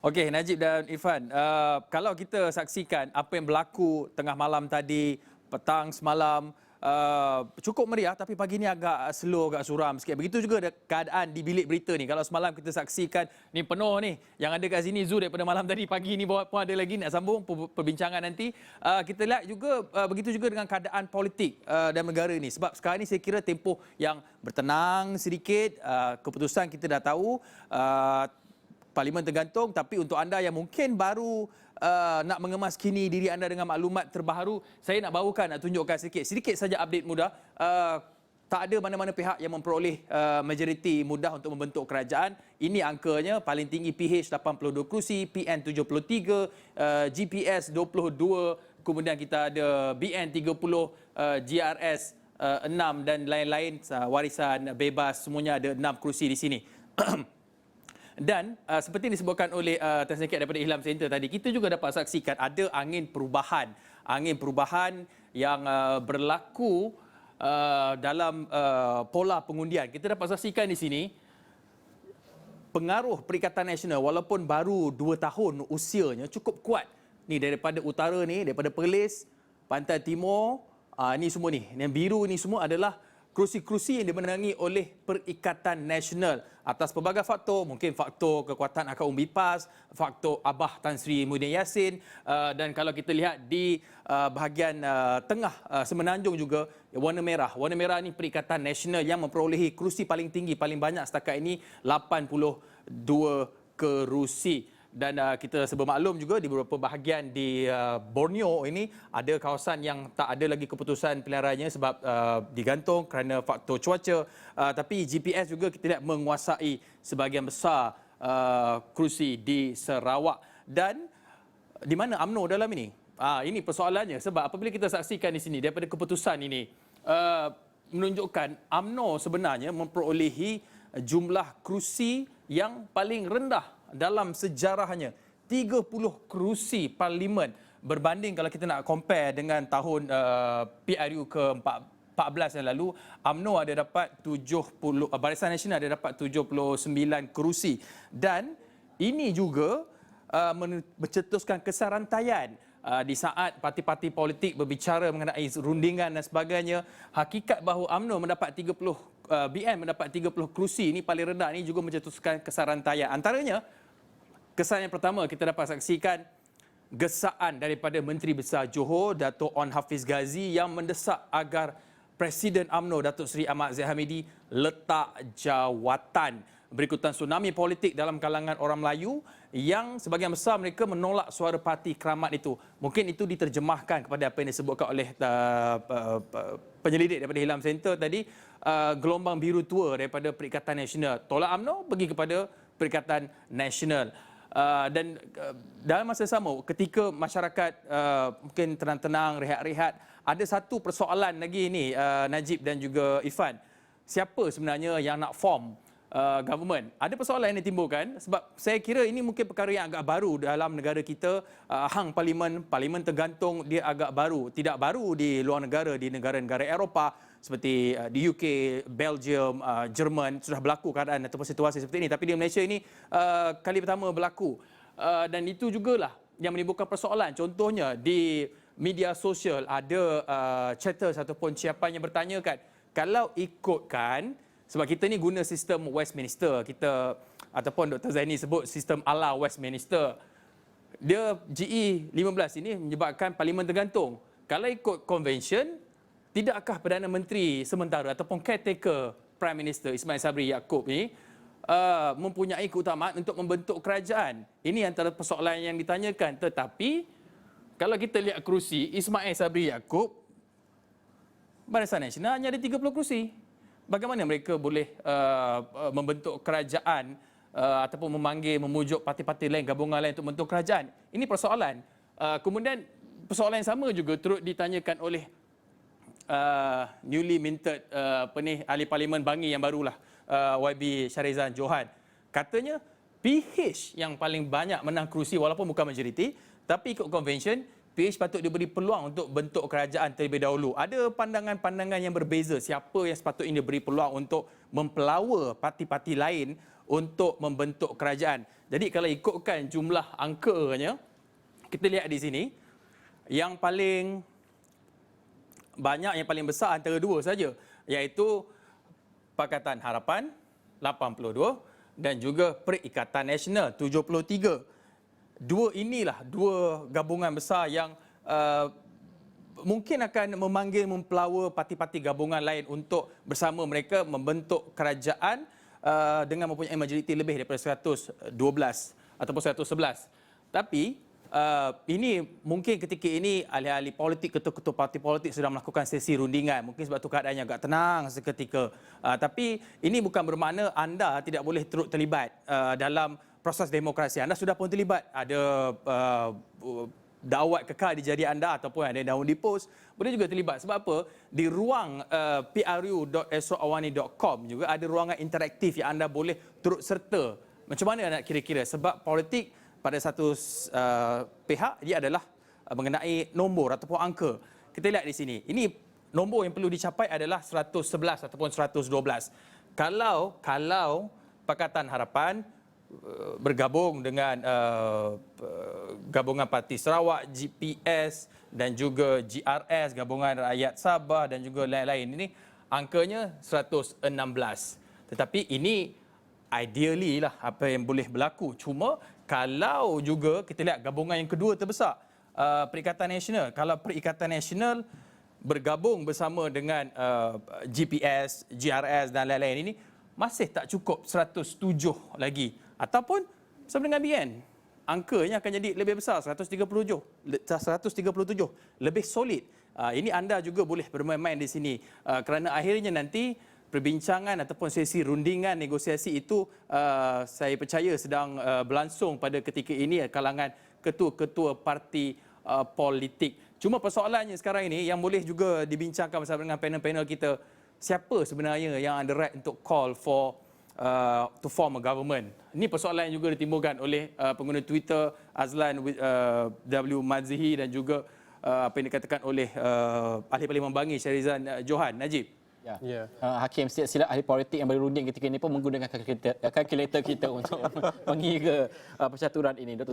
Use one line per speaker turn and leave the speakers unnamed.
Okey, Najib dan Irfan, kalau kita saksikan apa yang berlaku tengah malam tadi, petang semalam, cukup meriah tapi pagi ni agak slow, agak suram sikit. Begitu juga keadaan di bilik berita ni. Kalau semalam kita saksikan ni penuh ni, yang ada kat sini Zul daripada malam tadi, pagi ni pun ada lagi nak sambung perbincangan nanti. Kita lihat juga begitu juga dengan keadaan politik dalam negara ni. Sebab sekarang ni saya kira tempoh yang bertenang sedikit, keputusan kita dah tahu, Parlimen tergantung, tapi untuk anda yang mungkin baru nak mengemas kini diri anda dengan maklumat terbaru, saya nak bawakan, nak tunjukkan sedikit saja update mudah. Tak ada mana-mana pihak yang memperoleh majoriti mudah untuk membentuk kerajaan. Ini angkanya, paling tinggi PH 82 kerusi, PN 73, GPS 22, kemudian kita ada BN 30, GRS 6 dan lain-lain, warisan bebas, semuanya ada 6 kerusi di sini. Dan seperti disebutkan oleh Tan Sri Kek daripada Ihlam Center tadi, kita juga dapat saksikan ada angin perubahan yang berlaku dalam pola pengundian. Kita dapat saksikan di sini pengaruh Perikatan Nasional walaupun baru 2 tahun usianya cukup kuat. Ni daripada utara ni, daripada Perlis, Pantai Timur, ni semua ni. Yang biru ni semua adalah kerusi-kerusi yang dimenangi oleh Perikatan Nasional atas pelbagai faktor, mungkin faktor kekuatan akar umbi PAS, faktor Abah Tan Sri Muhyiddin Yassin, dan kalau kita lihat di bahagian tengah Semenanjung juga, warna merah. Warna merah ni Perikatan Nasional yang memperolehi kerusi paling tinggi, paling banyak setakat ini, 82 kerusi. Dan kita bermaklum juga di beberapa bahagian di Borneo ini ada kawasan yang tak ada lagi keputusan pilihan rayanya sebab digantung kerana faktor cuaca. Tapi GPS juga kita lihat menguasai sebahagian besar kerusi di Sarawak. Dan di mana UMNO dalam ini? Ini persoalannya sebab apabila kita saksikan di sini daripada keputusan ini menunjukkan UMNO sebenarnya memperolehi jumlah kerusi yang paling rendah dalam sejarahnya, 30 kerusi parlimen, berbanding kalau kita nak compare dengan tahun PRU ke-14 yang lalu, UMNO ada dapat 70, Barisan Nasional ada dapat 79 kerusi. Dan ini juga mencetuskan kesarantaian di saat parti-parti politik berbicara mengenai rundingan dan sebagainya. Hakikat bahawa UMNO mendapat 30, BN mendapat 30 kerusi ini paling rendah, ini juga mencetuskan kesarantaian. Antaranya, kesan yang pertama kita dapat saksikan gesaan daripada Menteri Besar Johor, Dato' On Hafiz Ghazi, yang mendesak agar Presiden UMNO, Datuk Seri Ahmad Zahid Hamidi, letak jawatan. Berikutan tsunami politik dalam kalangan orang Melayu yang sebahagian besar mereka menolak suara parti Keramat itu. Mungkin itu diterjemahkan kepada apa yang disebutkan oleh penyelidik daripada Ihlam Center tadi, gelombang biru tua daripada Perikatan Nasional. Tolak UMNO pergi kepada Perikatan Nasional. Dan dalam masa sama, ketika masyarakat mungkin tenang-tenang, rehat-rehat, ada satu persoalan lagi ni, Najib dan juga Irfan. Siapa sebenarnya yang nak form government? Ada persoalan yang ditimbulkan sebab saya kira ini mungkin perkara yang agak baru dalam negara kita. Hang parlimen tergantung, dia agak baru. Tidak baru di luar negara, di negara-negara Eropah seperti di UK, Belgium, Jerman, sudah berlaku keadaan ataupun situasi seperti ini. Tapi di Malaysia ini kali pertama berlaku. Dan itu jugalah yang menimbulkan persoalan. Contohnya di media sosial ada chatters ataupun siapa yang bertanyakan, kalau ikutkan, sebab kita ni guna sistem Westminster, kita ataupun Dr. Zaini sebut sistem ala Westminster. Dia GE 15 ini menyebabkan parlimen tergantung. Kalau ikut convention, tidakkah Perdana Menteri sementara ataupun caretaker Prime Minister Ismail Sabri Yaakob ni mempunyai keutamaan untuk membentuk kerajaan? Ini antara persoalan yang ditanyakan. Tetapi kalau kita lihat kerusi Ismail Sabri Yaakob, Barisan Nasional hanya ada 30 kerusi. Bagaimana mereka boleh membentuk kerajaan ataupun memujuk parti-parti lain, gabungan lain untuk membentuk kerajaan? Ini persoalan. Kemudian persoalan yang sama juga turut ditanyakan oleh newly minted ahli parlimen Bangi yang barulah, YB Syarizan Johan. Katanya PH yang paling banyak menang kerusi walaupun bukan majoriti, tapi ikut convention PH patut diberi peluang untuk bentuk kerajaan terlebih dahulu. Ada pandangan-pandangan yang berbeza siapa yang sepatutnya diberi peluang untuk mempelawa parti-parti lain untuk membentuk kerajaan. Jadi kalau ikutkan jumlah angkanya, kita lihat di sini, yang paling banyak, yang paling besar antara dua saja, iaitu Pakatan Harapan 82 dan juga Perikatan Nasional 73. Dua inilah dua gabungan besar yang mungkin akan memanggil mempelawa parti-parti gabungan lain untuk bersama mereka membentuk kerajaan dengan mempunyai majoriti lebih daripada 112 ataupun 111. Tapi ini mungkin ketika ini ahli-ahli politik, ketua-ketua parti politik sedang melakukan sesi rundingan. Mungkin sebab itu keadaannya agak tenang seketika. Tapi ini bukan bermakna anda tidak boleh turut terlibat dalam proses demokrasi. Anda sudah pun terlibat. Ada dakwat kekal di jari anda ataupun ada daun di pos, boleh juga terlibat. Sebab apa? Di ruang pru.esroawani.com juga ada ruangan interaktif yang anda boleh turut serta. Macam mana nak kira-kira? Sebab politik pada satu pihak dia adalah mengenai nombor ataupun angka. Kita lihat di sini. Ini nombor yang perlu dicapai adalah 111 ataupun 112. Kalau Pakatan Harapan bergabung dengan gabungan Parti Sarawak, GPS dan juga GRS, Gabungan Rakyat Sabah dan juga lain-lain, ini angkanya 116. Tetapi ini ideally lah apa yang boleh berlaku. Cuma kalau juga kita lihat gabungan yang kedua terbesar, Perikatan Nasional. Kalau Perikatan Nasional bergabung bersama dengan GPS, GRS dan lain-lain ini, masih tak cukup 107 lagi. Ataupun sama dengan BN, angkanya akan jadi lebih besar, 137, lebih solid. Ini anda juga boleh bermain-main di sini kerana akhirnya nanti perbincangan ataupun sesi rundingan negosiasi itu saya percaya sedang berlangsung pada ketika ini kalangan ketua-ketua parti politik. Cuma persoalannya sekarang ini yang boleh juga dibincangkan bersama dengan panel-panel kita, siapa sebenarnya yang ada right untuk call for to form a government? Ini persoalan yang juga ditimbulkan oleh pengguna Twitter Azlan W. Madzihi dan juga apa yang dikatakan oleh Ahli Parlimen Bangi Syarizan Johan. Najib.
Ya. Hakim, sila ahli politik yang berunding ketika ini pun menggunakan kalkulator kita untuk mengira percaturan ini.